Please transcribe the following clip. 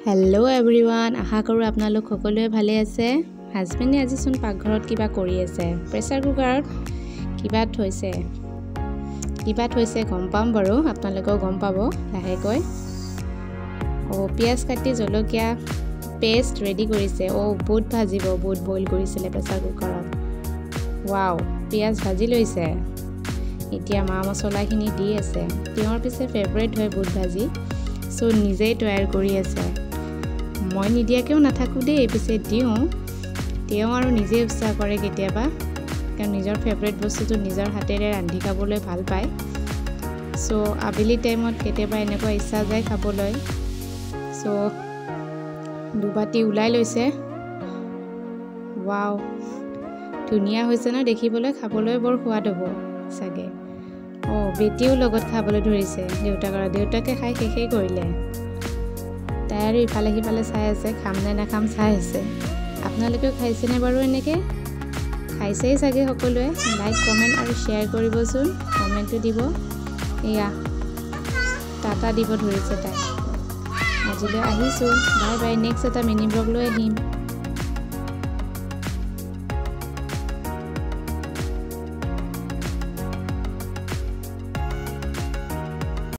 Hello everyone आशा करूँ आपनालोक সকলোৱে ভালে আছে। হাজবেণ্ডে আজি চোন পাকঘৰত কিবা কৰি আছে। প্ৰেছাৰ কুকাৰত কিবা থৈছে গম পাম বাৰু, আপোনালোকেও গম পাব লাহেকৈ। পিয়াজ কাটি জলকীয়া পেষ্ট ৰেডি কৰিছে। বুট ভাজিব, বুট বইল কৰিছিলে প্ৰেছাৰ কুকাৰত। ওয়াও, পিয়াজ ভাজি লৈছে। এতিয়া মা মছলাখিনি দি আছে। তেওঁৰ পিছে ফেভাৰিট হয় বুট ভাজি, সো নিজেই তৈয়াৰ কৰি আছে। মই নিদিয়াকেও নাথাকোঁ দেই, পিছে দিওঁ। তেওঁ আৰু নিজে ইচ্ছা কৰে কেতিয়াবা, কাৰণ নিজৰ ফেভাৰিট বস্তুটো নিজৰ হাতেৰে ৰান্ধি খাবলৈ ভাল পায়। সো আবেলি টাইমত কেতিয়াবা এনেকুৱা ইচ্ছা যায় খাবলৈ। সো দুবাটি ওলাই লৈছে। ওয়াও, ধুনীয়া হৈছে ন দেখিবলৈ, খাবলৈ বৰ সোৱাদ হ'ব চাগে। বেটিও লগত খাবলৈ ধৰিছে দেউতাকে খাই শেষেই কৰিলে। তাই আৰু ইফালে সিফালে চাই আছে, খাম নে নাখাম চাই আছে। আপোনালোকেও খাইছেনে বাৰু? এনেকৈ খাইছেই চাগে সকলোৱে। লাইক কমেণ্ট আৰু শ্বেয়াৰ কৰিবচোন, কমেণ্টটো দিব। এয়া টাটা দিব ধৰিছে তাই। আজিলৈ আহিছোঁ, বাই বাই। নেক্সট এটা মিনি ব্লগ লৈ আহিম।